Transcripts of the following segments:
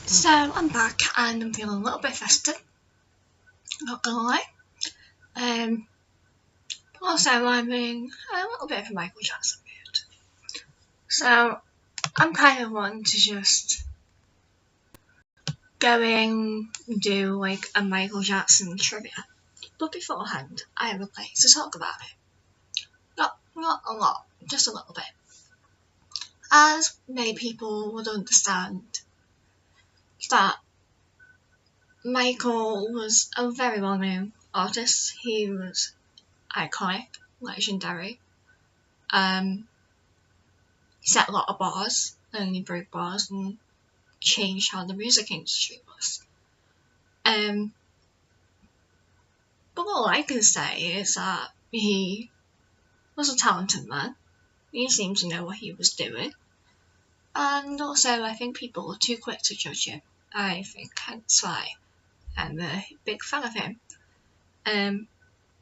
So I'm back and I'm feeling a little bit festive, not gonna lie. Also I'm in a little bit of a Michael Jackson mood. So I'm kind of wanting to just go in and do like a Michael Jackson trivia. But beforehand, I have a place to talk about it. Not a lot, just a little bit. As many people would understand that Michael was a very well-known artist. He was iconic, legendary. He set a lot of bars, and he broke bars and changed how the music industry was. But all I can say is that he was a talented man. He seemed to know what he was doing. And also, I think people were too quick to judge him. I think that's why I'm a big fan of him.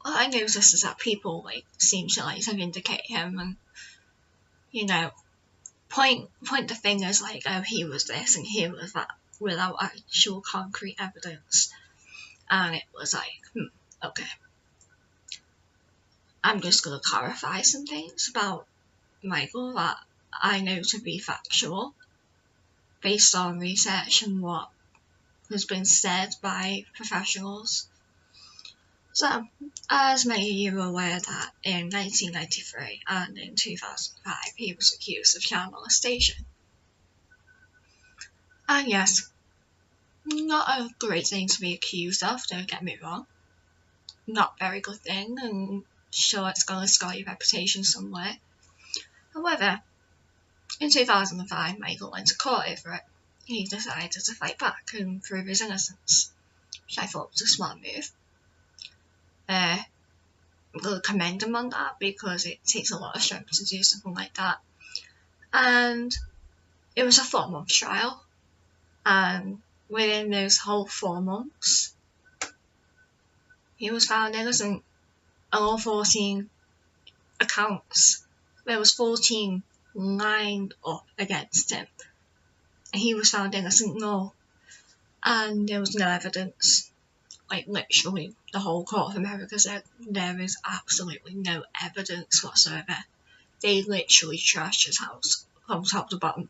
What I noticed is that people seem to vindicate him and point the fingers oh, he was this and he was that without actual concrete evidence. And it was okay. I'm just going to clarify some things about Michael that I know to be factual based on research and what has been said by professionals. So, as many of you are aware that in 1993 and in 2005 he was accused of child molestation. And yes, not a great thing to be accused of, don't get me wrong. Not a very good thing, and sure it's going to scar your reputation somewhere. However, in 2005 Michael went to court over it. He decided to fight back and prove his innocence, which I thought was a smart move. I'm going to commend him on that because it takes a lot of strength to do something like that. And it was a 4-month trial, and within those whole 4 months he was found innocent on all 14 accounts. There was 14 lined up against him, and he was found innocent in all, and there was no evidence. Literally, the whole court of America said there is absolutely no evidence whatsoever. They literally trashed his house from top to bottom,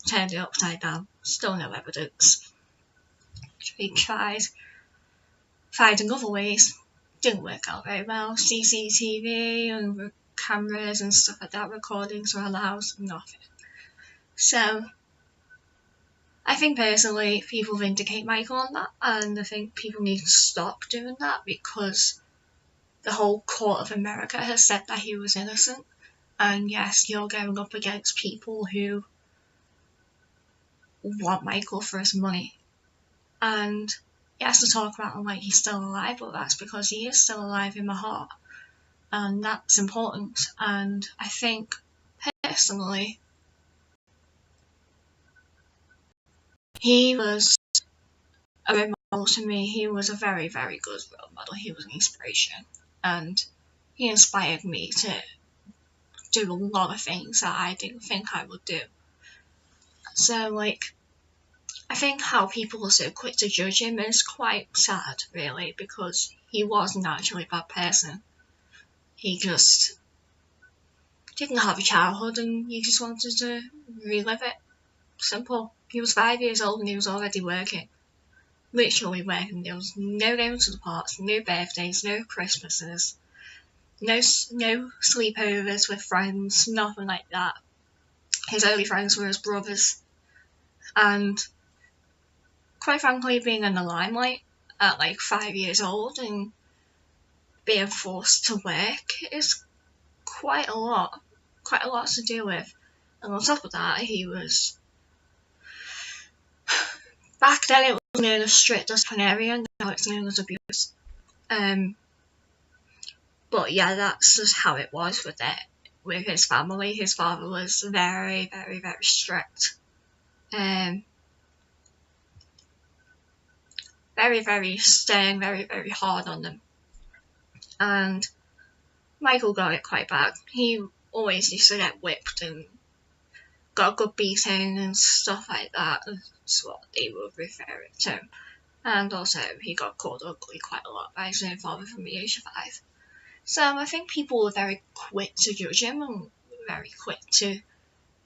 turned it upside down, still no evidence. He tried finding other ways, didn't work out very well. CCTV and cameras and stuff like that, recordings around the house, nothing. So I think personally people vindicate Michael on that, and I think people need to stop doing that because the whole court of America has said that he was innocent. And yes, you're going up against people who want Michael for his money. And yes, to talk about him like he's still alive, but that's because he is still alive in my heart. And that's important. And I think, personally, he was a role model to me. He was a very, very good role model. He was an inspiration. And he inspired me to do a lot of things that I didn't think I would do. So, I think how people are so quick to judge him is quite sad, really, because he wasn't actually a bad person. He just didn't have a childhood and he just wanted to relive it. Simple. He was 5 years old and he was already working. Literally working. There was no going to the parks, no birthdays, no Christmases, no sleepovers with friends, nothing like that. His only friends were his brothers. And quite frankly, being in the limelight at 5 years old and being forced to work is quite a lot to deal with. And on top of that, he was, back then it was known as strict disciplinarian, now it's known as abuse. But yeah, that's just how it was with his family. His father was very, very, very strict. Very, very stern, very, very hard on them. And Michael got it quite bad. He always used to get whipped and got a good beating and stuff like that. That's what they would refer it to. And also, he got called ugly quite a lot by his own father from the age of 5. So I think people are very quick to judge him and very quick to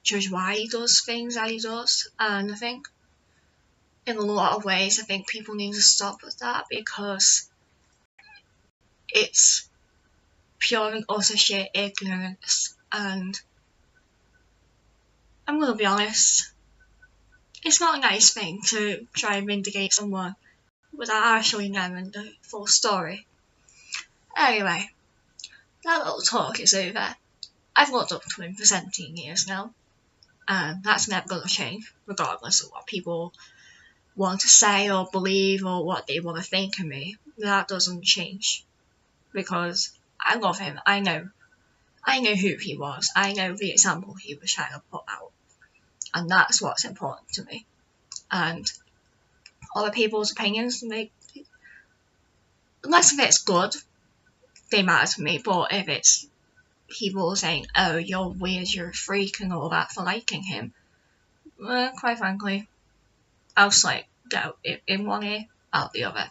judge why he does things that he does. And I think in a lot of ways, I think people need to stop with that, because it's pure and utter sheer ignorance. And I'm going to be honest, it's not a nice thing to try and vindicate someone without actually knowing the full story. Anyway, that little talk is over. I've looked up to him for 17 years now, and that's never going to change, regardless of what people want to say or believe or what they want to think of me. That doesn't change, because I love him. I know who he was. I know the example he was trying to put out, and that's what's important to me. And other people's opinions, unless if it's good, they matter to me. But if it's people saying, "Oh, you're weird, you're a freak," and all that for liking him, well, quite frankly, I'll just like go in one ear, out the other,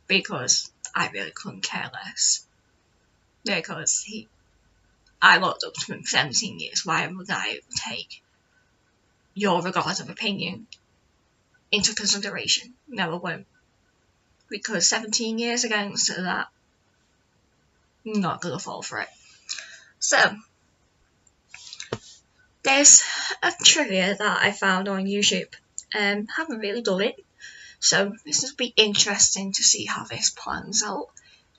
because I really couldn't care less. Because I looked up to him for 17 years. Why would I take your regard of opinion into consideration? No, I won't. Because 17 years against that, I'm not gonna fall for it. So, there's a trivia that I found on YouTube. Haven't really done it, so this will be interesting to see how this plans out.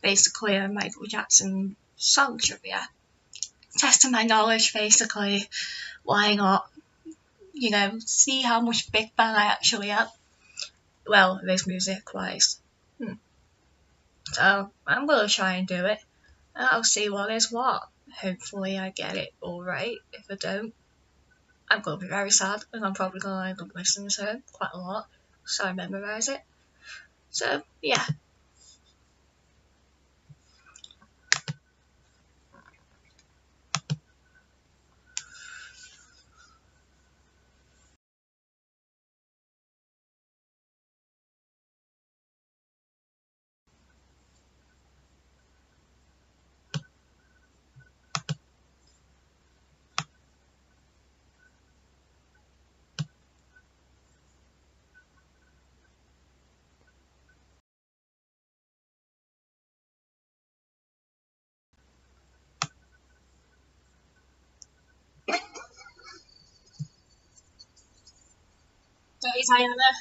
Basically, a Michael Jackson song trivia. Testing my knowledge, basically. Why not? You know, see how much big fan I actually am. Well, this music-wise. So, I'm gonna try and do it, and I'll see what is what. Hopefully I get it alright. If I don't, I'm gonna be very sad, and I'm probably gonna end up listening to it quite a lot, so I memorise it. So, yeah. Dirty Diana,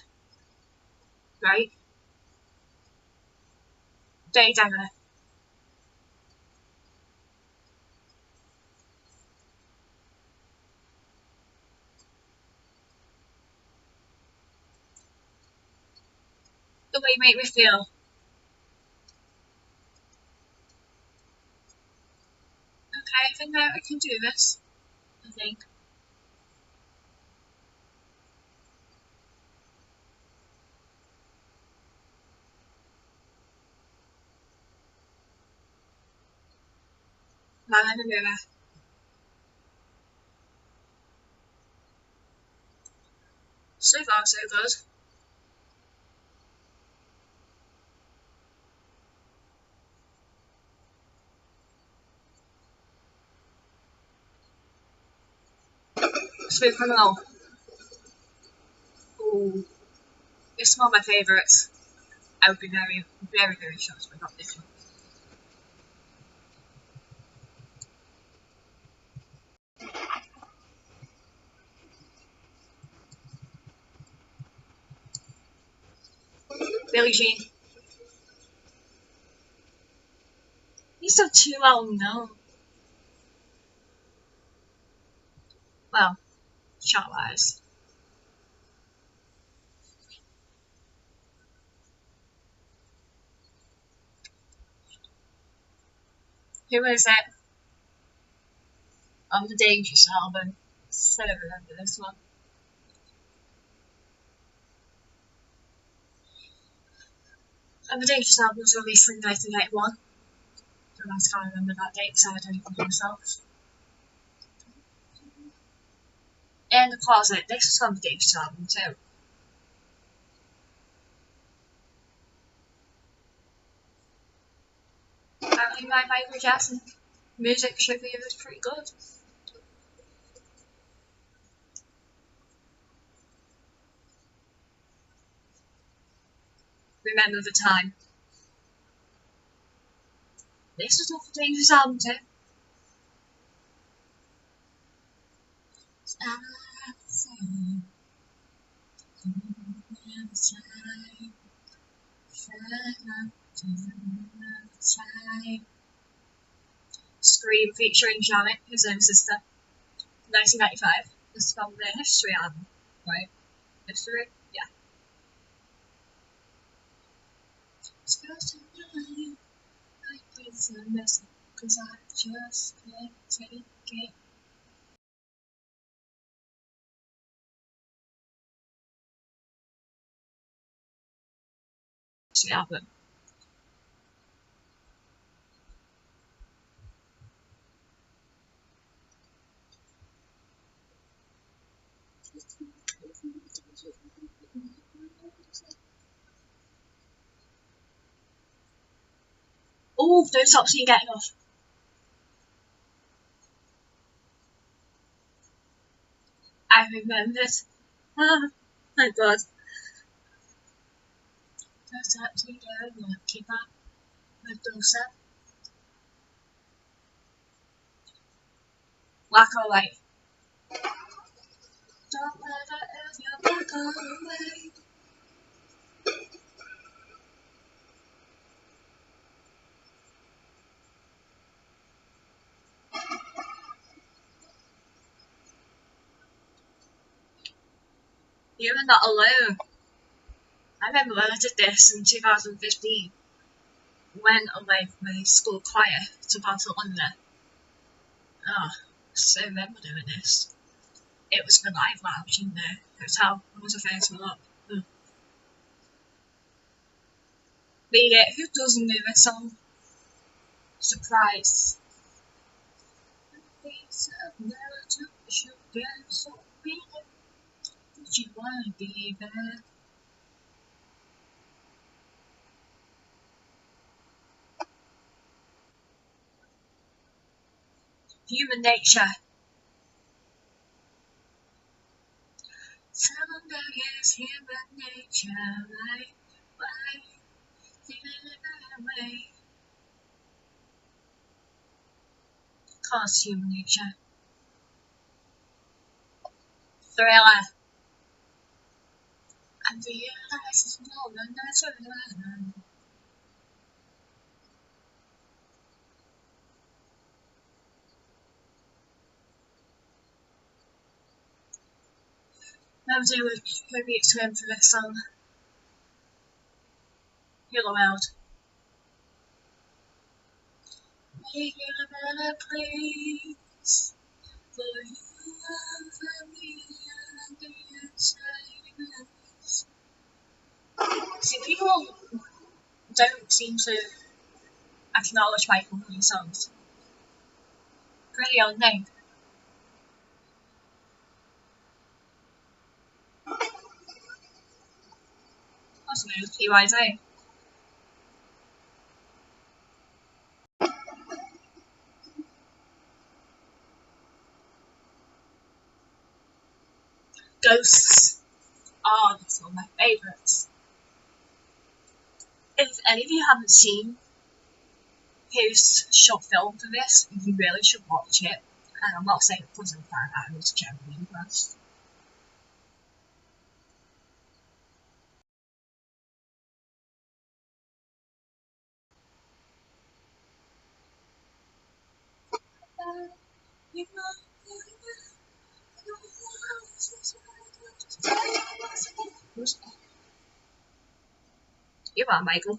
right? Dirty Diana. The way you make me feel. Okay, I think I can do this. I think. Man in the mirror. So far, so good. Smooth Criminal. Ooh, it's one of my favourites. I would be very, very, very shocked if I got this one. Billie Jean. He's so too well known. Well, shot wise. Who is it? On the Dangerous album. So I don't remember this one. And the Dangerous album was released in 1991. And I can't remember that date because I don't even know myself. in the closet. This is from Dave's album too. Apparently my Michael Jackson music review is pretty good. Remember the time. This is off Dave's album too. Scream featuring Janet, his own sister. 1995. This is from the History album, right? History? Yeah. It's a mess, cause I just can't take it. History album. Oh, don't stop so you getting off. I remembered. Ah, thank God. Just up to go and keep up with Dulce. Black or white? Don't let it have your black or white. You're not alone. I remember when I did this in 2015. Went away from my school choir to Barcelona. Oh, I so remember doing this. It was the live lounge in the hotel. I was the first one up. Read it. Who doesn't know this song? Surprise. Did you want to be there? Human nature. Someone that is human nature. Why? Thinking it that way. Cause human nature. Thriller. I realize it's more than natural. Nobody would tribute to him for this song. Hello World. Make it a better place for you and for me and the entire. See, people don't seem to acknowledge Michael in these songs. Pretty old name. That's weird. PYZ. Ghosts. Oh, that's one of my favourites. If any of you haven't seen his short film for this, you really should watch it. And I'm not saying it doesn't fan out, it's generally impressed. You are, Michael.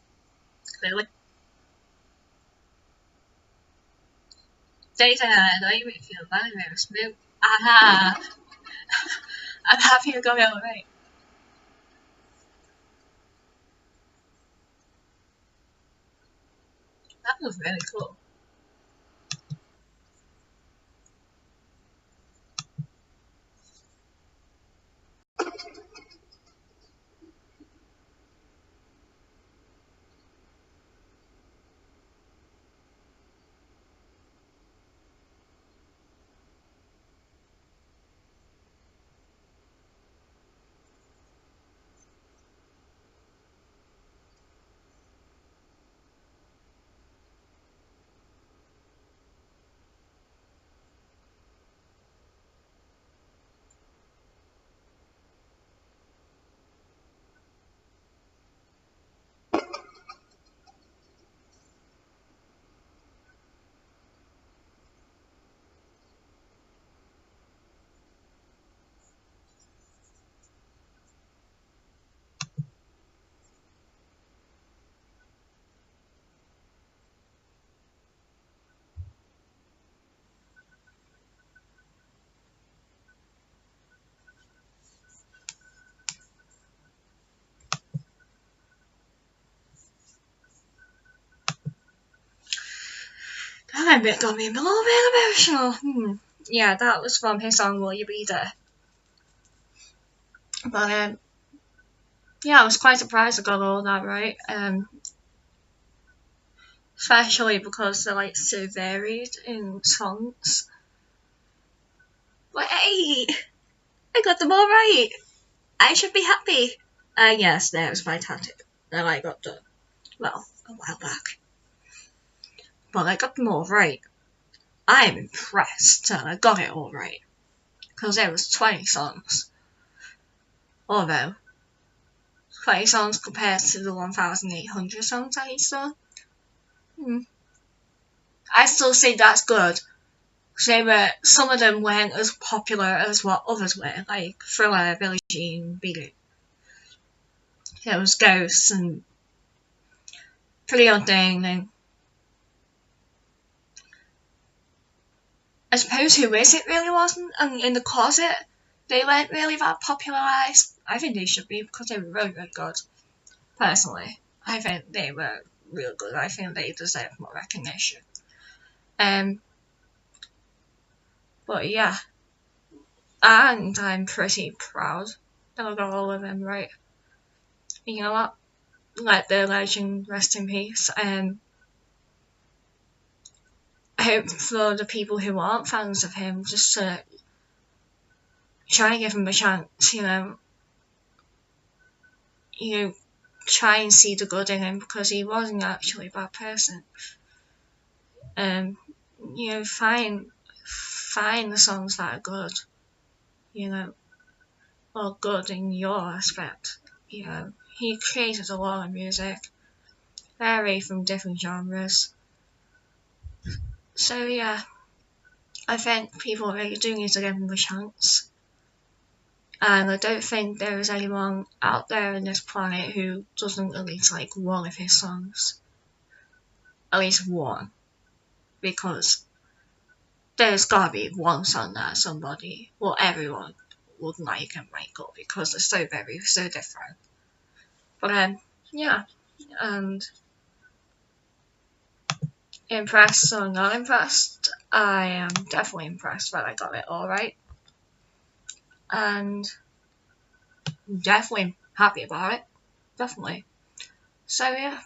Clearly. Data, I know you make me feel very smooth. Aha! I'm happy you're going alright. That was really cool. And it got me a little bit emotional. Yeah, that was from his song Will You Be There. But yeah, I was quite surprised I got all that right. Especially because they're like so varied in songs. But hey, I got them all right. I should be happy. Yes, that was my tactic that I got done. Well, a while back. But I got them all right. I am impressed that I got it all right. Because there was 20 songs. Although, 20 songs compared to the 1,800 songs I used to. I still say that's good. Some of them weren't as popular as what others were, like Thriller, Billie Jean, Beat It. There was Ghosts and Pretty Old Thing, and I suppose Who Is It really wasn't, and In the Closet, they weren't really that popularised. I think they should be because they were really, really good. Personally, I think they were real good. I think they deserve more recognition. But yeah, and I'm pretty proud that I got all of them right. You know what? Let the legend rest in peace. I hope for the people who aren't fans of him, just to try and give him a chance, try and see the good in him, because he wasn't actually a bad person. Find the songs that are good, or good in your aspect. He created a lot of music, vary from different genres. So yeah, I think people really do need to give him a chance. And I don't think there is anyone out there on this planet who doesn't at least like one of his songs. At least one. Because there's gotta be one song that everyone would like and might go, because they're so very, so different. But yeah, and impressed or not impressed, I am definitely impressed that I got it all right. And definitely happy about it. Definitely. So yeah.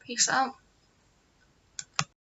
Peace out.